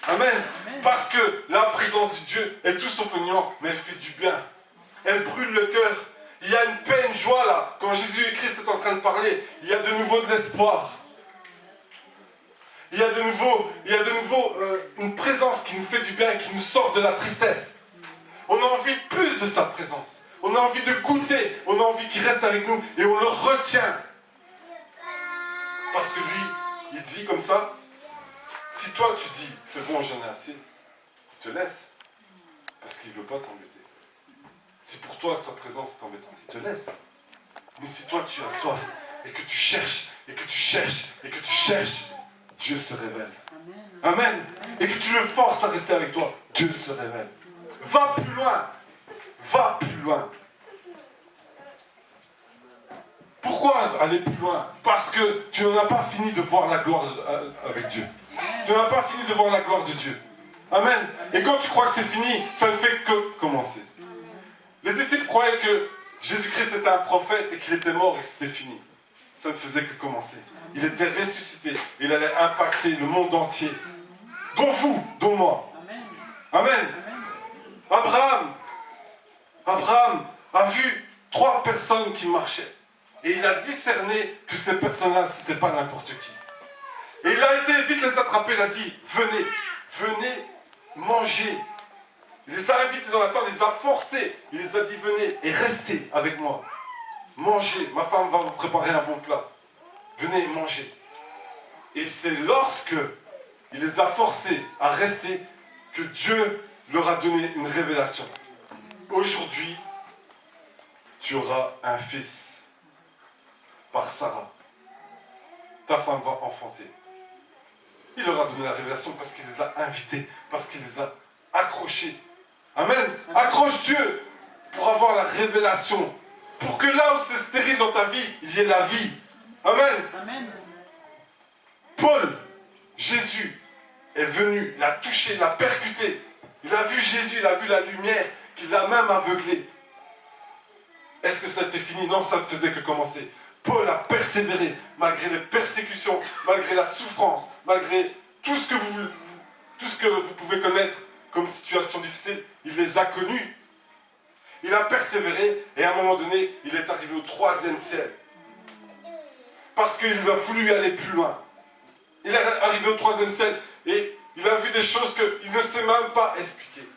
Speaker 1: Amen. Parce que la présence de Dieu est tout sauf ennuyant, mais elle fait du bien. Elle brûle le cœur. Il y a une paix, une joie là. Quand Jésus-Christ est en train de parler, il y a de nouveau de l'espoir. Il y a de nouveau une présence qui nous fait du bien et qui nous sort de la tristesse. On a envie de plus de sa présence. On a envie de goûter. On a envie qu'il reste avec nous et on le retient. Parce que lui, il dit comme ça, si toi tu dis, c'est bon, j'en ai assez, il te laisse. Parce qu'il ne veut pas t'embêter. Si pour toi sa présence est embêtante, il te laisse. Mais si toi tu as soif et que tu cherches, et que tu cherches, et que tu cherches, Dieu se révèle. Amen. Et que tu le forces à rester avec toi, Dieu se révèle. Va plus loin. Va plus loin. Pourquoi aller plus loin? Parce que tu n'en as pas fini de voir la gloire avec Dieu. Tu n'en as pas fini de voir la gloire de Dieu. Amen. Et quand tu crois que c'est fini, ça ne fait que commencer. Les disciples croyaient que Jésus-Christ était un prophète et qu'il était mort et que c'était fini. Ça ne faisait que commencer. Il était ressuscité. Il allait impacter le monde entier. Dont vous, dont moi. Amen. Abraham a vu 3 personnes qui marchaient. Et il a discerné que ces personnes-là, ce n'était pas n'importe qui. Et il a été vite les attraper, il a dit, venez, mangez. Il les a invités dans la tente, il les a forcés. Il les a dit, venez et restez avec moi. Mangez, ma femme va vous préparer un bon plat. Venez manger. Et c'est lorsque il les a forcés à rester que Dieu leur a donné une révélation. Aujourd'hui, tu auras un fils par Sarah. Ta femme va enfanter. Il leur a donné la révélation parce qu'il les a invités, parce qu'il les a accrochés. Amen. Accroche Dieu pour avoir la révélation. Pour que là où c'est stérile dans ta vie, il y ait la vie. Amen. Paul, Jésus, est venu, il a touché, il a percuté. Il a vu Jésus, il a vu la lumière, qu'il l'a même aveuglé. Est-ce que ça était fini? Non, ça ne faisait que commencer. Paul a persévéré, malgré les persécutions, malgré la souffrance, malgré tout ce que vous pouvez connaître comme situation difficile, il les a connus. Il a persévéré et à un moment donné, il est arrivé au 3e ciel. Parce qu'il a voulu aller plus loin. Il est arrivé au 3e ciel et il a vu des choses qu'il ne sait même pas expliquer.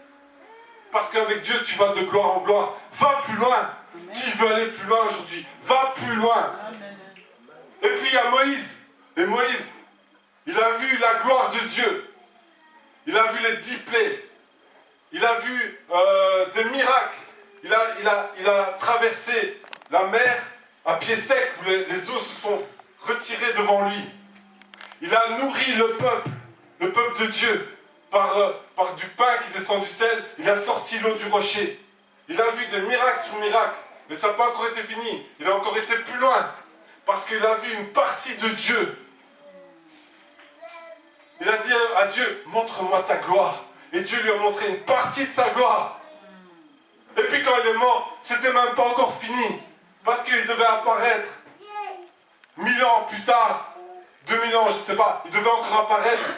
Speaker 1: Parce qu'avec Dieu, tu vas de gloire en gloire. Va plus loin. Amen. Qui veut aller plus loin aujourd'hui? Va plus loin. Amen. Et puis il y a Moïse. Et Moïse, il a vu la gloire de Dieu. Il a vu les 10 plaies. Il a vu des miracles. Il a traversé la mer à pied sec où les eaux se sont retirées devant lui. Il a nourri le peuple de Dieu, par du pain qui descend du ciel. Il a sorti l'eau du rocher. Il a vu des miracles sur miracles. Mais ça n'a pas encore été fini. Il a encore été plus loin. Parce qu'il a vu une partie de Dieu. Il a dit à Dieu, montre-moi ta gloire. Et Dieu lui a montré une partie de sa gloire. Et puis quand il est mort, c'était même pas encore fini. Parce qu'il devait apparaître 1000 ans plus tard, 2000 ans, je ne sais pas. Il devait encore apparaître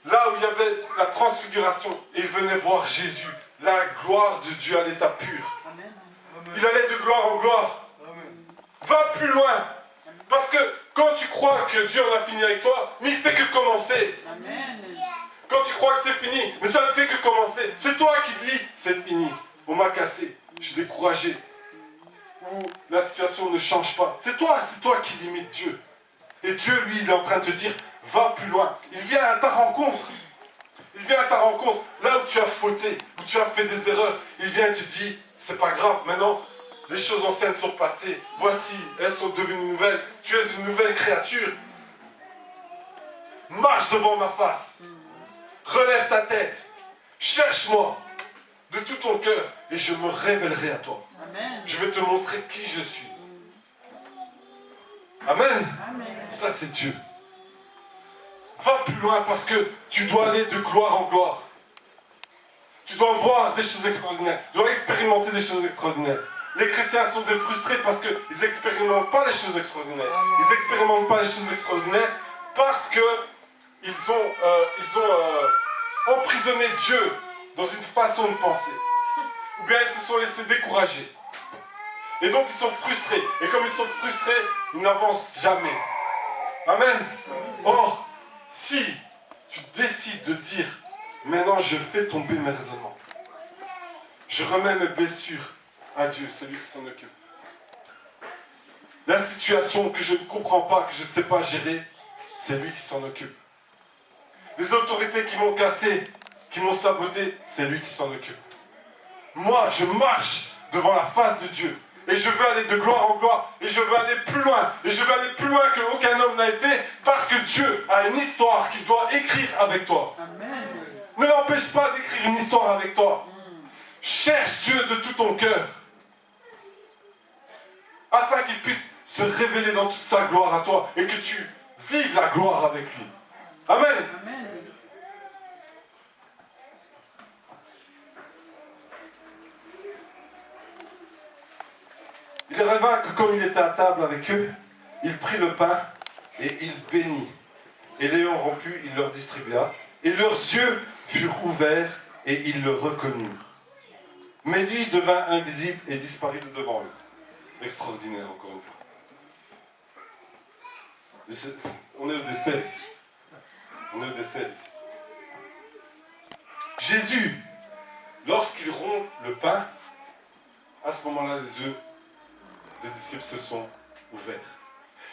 Speaker 1: là où il y avait la transfiguration. Et il venait voir Jésus. La gloire de Dieu à l'état pur. Il allait de gloire en gloire. Va plus loin. Parce que quand tu crois que Dieu en a fini avec toi, mais il ne fait que commencer. Quand tu crois que c'est fini, mais ça ne fait que commencer. C'est toi qui dis, c'est fini. On m'a cassé. Je suis découragé. Ou la situation ne change pas. C'est toi qui limites Dieu. Et Dieu, lui, il est en train de te dire, va plus loin. Il vient à ta rencontre. Il vient à ta rencontre. Là où tu as fauté, où tu as fait des erreurs, il vient et te dit, c'est pas grave, maintenant, les choses anciennes sont passées. Voici, elles sont devenues nouvelles. Tu es une nouvelle créature. Marche devant ma face. Relève ta tête. Cherche-moi de tout ton cœur et je me révélerai à toi.
Speaker 2: Amen.
Speaker 1: Je vais te montrer qui je suis. Amen.
Speaker 2: Amen.
Speaker 1: Ça, c'est Dieu. Va plus loin parce que tu dois aller de gloire en gloire. Tu dois voir des choses extraordinaires. Tu dois expérimenter des choses extraordinaires. Les chrétiens sont des frustrés parce qu'ils n'expérimentent pas les choses extraordinaires. Ils n'expérimentent pas les choses extraordinaires parce qu'ils ont emprisonné Dieu dans une façon de penser. Ou bien ils se sont laissés décourager. Et donc ils sont frustrés. Et comme ils sont frustrés, ils n'avancent jamais. Amen. Or, si tu décides de dire, maintenant je fais tomber mes raisonnements. Je remets mes blessures à Dieu, c'est lui qui s'en occupe. La situation que je ne comprends pas, que je ne sais pas gérer, c'est lui qui s'en occupe. Les autorités qui m'ont cassé, qui m'ont saboté, c'est lui qui s'en occupe. Moi, je marche devant la face de Dieu. Et je veux aller de gloire en gloire. Et je veux aller plus loin. Et je veux aller plus loin qu'aucun homme n'a été. Parce que Dieu a une histoire qu'il doit écrire avec toi.
Speaker 2: Amen.
Speaker 1: Ne l'empêche pas d'écrire une histoire avec toi. Cherche Dieu de tout ton cœur. Afin qu'il puisse se révéler dans toute sa gloire à toi. Et que tu vives la gloire avec lui. Amen.
Speaker 2: Amen.
Speaker 1: Il rêva que comme il était à table avec eux, il prit le pain et il bénit. Et l'ayant rompu, il leur distribua. Et leurs yeux furent ouverts et ils le reconnurent. Mais lui devint invisible et disparut de devant eux. Extraordinaire, encore une fois. On est au dessert ici. On est au dessert ici. Jésus, lorsqu'il rompt le pain, à ce moment-là, les yeux des disciples se sont ouverts.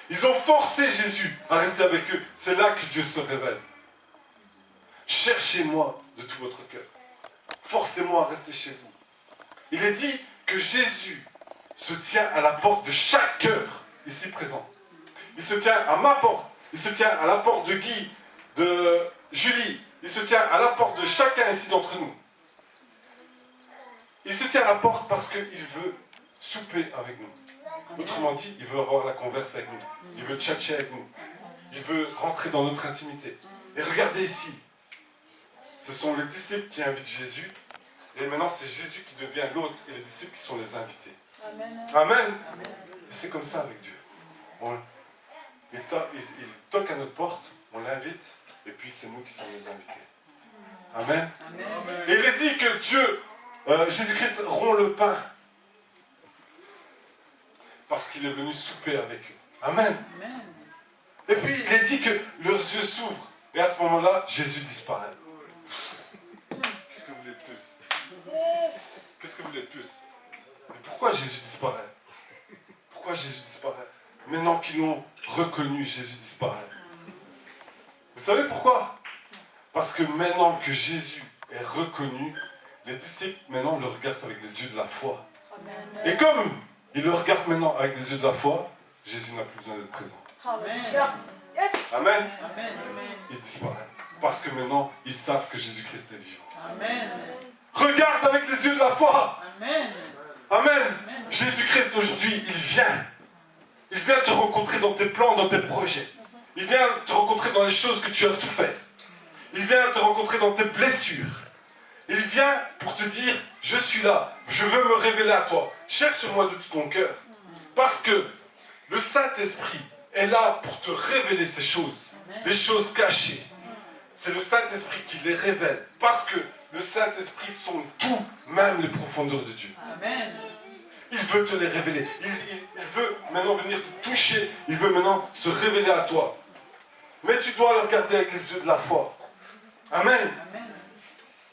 Speaker 1: Ils ont forcé Jésus à rester avec eux. C'est là que Dieu se révèle. Cherchez-moi de tout votre cœur. Forcez-moi à rester chez vous. Il est dit que Jésus se tient à la porte de chaque cœur ici présent. Il se tient à ma porte. Il se tient à la porte de Guy, de Julie. Il se tient à la porte de chacun ici d'entre nous. Il se tient à la porte parce qu'il veut souper avec nous. Autrement dit, il veut avoir la converse avec nous. Il veut tchatcher avec nous. Il veut rentrer dans notre intimité. Et regardez ici. Ce sont les disciples qui invitent Jésus. Et maintenant, c'est Jésus qui devient l'hôte et les disciples qui sont les invités.
Speaker 2: Amen.
Speaker 1: Amen. Et c'est comme ça avec Dieu. Il toque à notre porte, on l'invite, et puis c'est nous qui sommes les invités. Amen.
Speaker 2: Amen.
Speaker 1: Et il est dit que Dieu, Jésus-Christ, rompt le pain. Parce qu'il est venu souper avec eux. Amen.
Speaker 2: Amen.
Speaker 1: Et puis il est dit que leurs yeux s'ouvrent. Et à ce moment-là, Jésus disparaît. Qu'est-ce que vous voulez de plus? Qu'est-ce que vous voulez de plus? Mais pourquoi Jésus disparaît? Pourquoi Jésus disparaît? Maintenant qu'ils l'ont reconnu, Jésus disparaît. Vous savez pourquoi? Parce que maintenant que Jésus est reconnu, les disciples maintenant le regardent avec les yeux de la foi.
Speaker 2: Amen.
Speaker 1: Et comme ils le regardent maintenant avec les yeux de la foi, Jésus n'a plus besoin d'être présent.
Speaker 2: Amen. Yes.
Speaker 1: Amen.
Speaker 2: Amen.
Speaker 1: Ils disparaissent. Parce que maintenant, ils savent que Jésus-Christ est vivant.
Speaker 2: Amen.
Speaker 1: Regarde avec les yeux de la foi.
Speaker 2: Amen.
Speaker 1: Amen. Jésus-Christ aujourd'hui, il vient. Il vient te rencontrer dans tes plans, dans tes projets. Il vient te rencontrer dans les choses que tu as souffert. Il vient te rencontrer dans tes blessures. Il vient pour te dire, je suis là, je veux me révéler à toi. Cherche-moi de tout ton cœur. Parce que le Saint-Esprit est là pour te révéler ces choses, les choses cachées. C'est le Saint-Esprit qui les révèle. Parce que le Saint-Esprit sonde tout, même les profondeurs de Dieu.
Speaker 2: Amen.
Speaker 1: Il veut te les révéler. Il veut maintenant venir te toucher. Il veut maintenant se révéler à toi. Mais tu dois le regarder avec les yeux de la foi. Amen.
Speaker 2: Amen.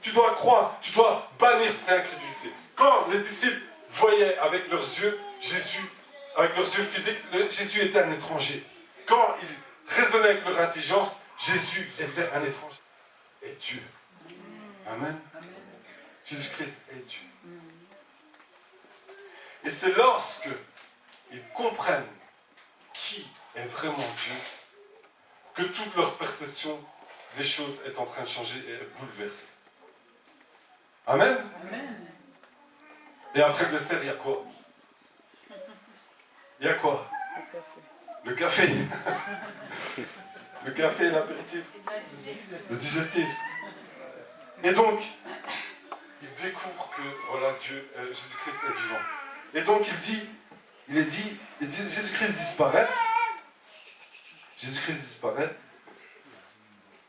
Speaker 1: Tu dois croire. Tu dois bannir cette incrédulité. Quand les disciples voyaient avec leurs yeux Jésus, avec leurs yeux physiques, Jésus était un étranger. Quand ils raisonnaient avec leur intelligence, Jésus était un étranger. Et Dieu. Amen. Jésus-Christ est Dieu. Et c'est lorsque ils comprennent qui est vraiment Dieu que toute leur perception des choses est en train de changer et est bouleversée. Amen.
Speaker 2: Amen.
Speaker 1: Et après le dessert, il y a quoi? Il y a quoi? Le café. Le café et l'apéritif. Le digestif. Et donc, ils découvrent que voilà, Dieu, Jésus-Christ est vivant. Et donc il dit, Jésus-Christ disparaît. Jésus-Christ disparaît.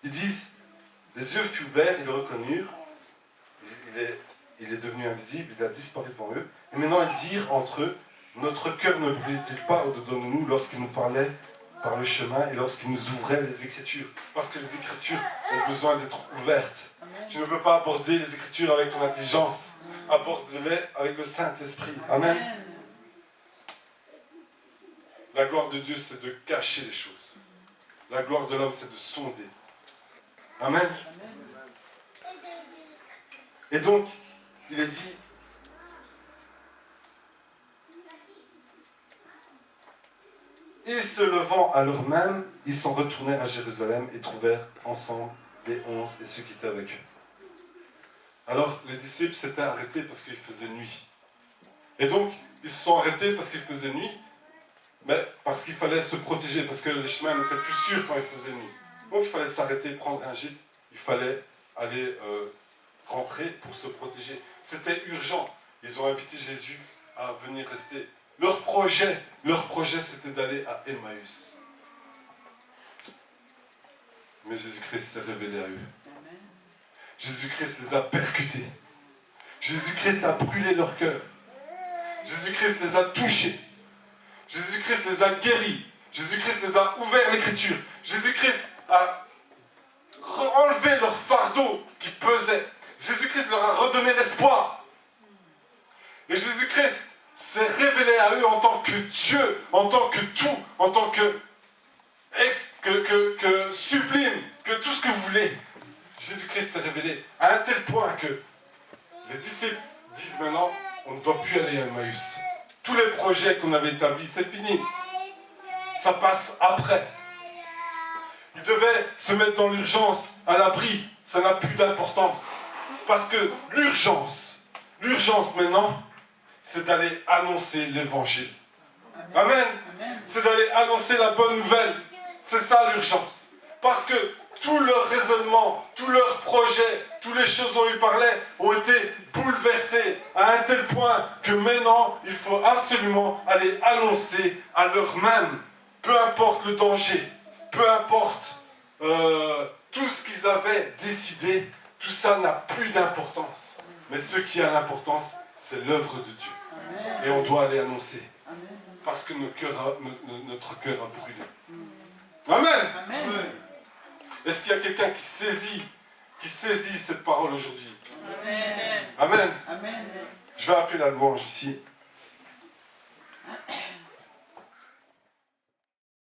Speaker 1: Ils disent, les yeux furent ouverts, ils le reconnurent. Il est devenu invisible, il a disparu devant eux. Et maintenant ils dirent entre eux, notre cœur ne brûlait-il pas au-dedans de nous lorsqu'il nous parlait par le chemin et lorsqu'il nous ouvrait les Écritures? Parce que les Écritures ont besoin d'être ouvertes. Tu ne peux pas aborder les Écritures avec ton intelligence. Aborde-les avec le Saint-Esprit. Amen. La gloire de Dieu, c'est de cacher les choses. La gloire de l'homme, c'est de sonder. Amen. Et donc, il est dit, et se levant à l'heure même, ils s'en retournèrent à Jérusalem et trouvèrent ensemble les 11 et ceux qui étaient avec eux. Alors, les disciples s'étaient arrêtés parce qu'il faisait nuit. Et donc, ils se sont arrêtés parce qu'il faisait nuit, mais parce qu'il fallait se protéger, parce que les chemins n'étaient plus sûrs quand il faisait nuit. Donc, il fallait s'arrêter, prendre un gîte, il fallait aller rentrer pour se protéger. C'était urgent. Ils ont invité Jésus à venir rester. Leur projet, c'était d'aller à Emmaüs. Mais Jésus-Christ s'est révélé à eux. Jésus-Christ les a percutés. Jésus-Christ a brûlé leur cœur. Jésus-Christ les a touchés. Jésus-Christ les a guéris. Jésus-Christ les a ouvert l'Écriture. Jésus-Christ a enlevé leur fardeau qui pesait. Jésus-Christ leur a redonné l'espoir. Et Jésus-Christ s'est révélé à eux en tant que Dieu, en tant que tout, en tant que sublime, que tout ce que vous voulez. Jésus-Christ s'est révélé à un tel point que les disciples disent maintenant, on ne doit plus aller à Emmaüs. Tous les projets qu'on avait établis, c'est fini. Ça passe après. Ils devaient se mettre dans l'urgence, à l'abri. Ça n'a plus d'importance. Parce que l'urgence maintenant, c'est d'aller annoncer l'évangile. Amen. C'est d'aller annoncer la bonne nouvelle. C'est ça l'urgence. Parce que tout leur raisonnement, tous leurs projets, toutes les choses dont ils parlaient ont été bouleversés à un tel point que maintenant, il faut absolument aller annoncer à l'heure même, peu importe le danger, peu importe tout ce qu'ils avaient décidé, tout ça n'a plus d'importance. Mais ce qui a l'importance, c'est l'œuvre de Dieu. Et on doit aller annoncer. Parce que notre cœur a brûlé. Amen.
Speaker 2: Amen.
Speaker 1: Est-ce qu'il y a quelqu'un qui saisit cette parole aujourd'hui?
Speaker 2: Amen.
Speaker 1: Amen.
Speaker 2: Amen.
Speaker 1: Je vais appeler la louange ici.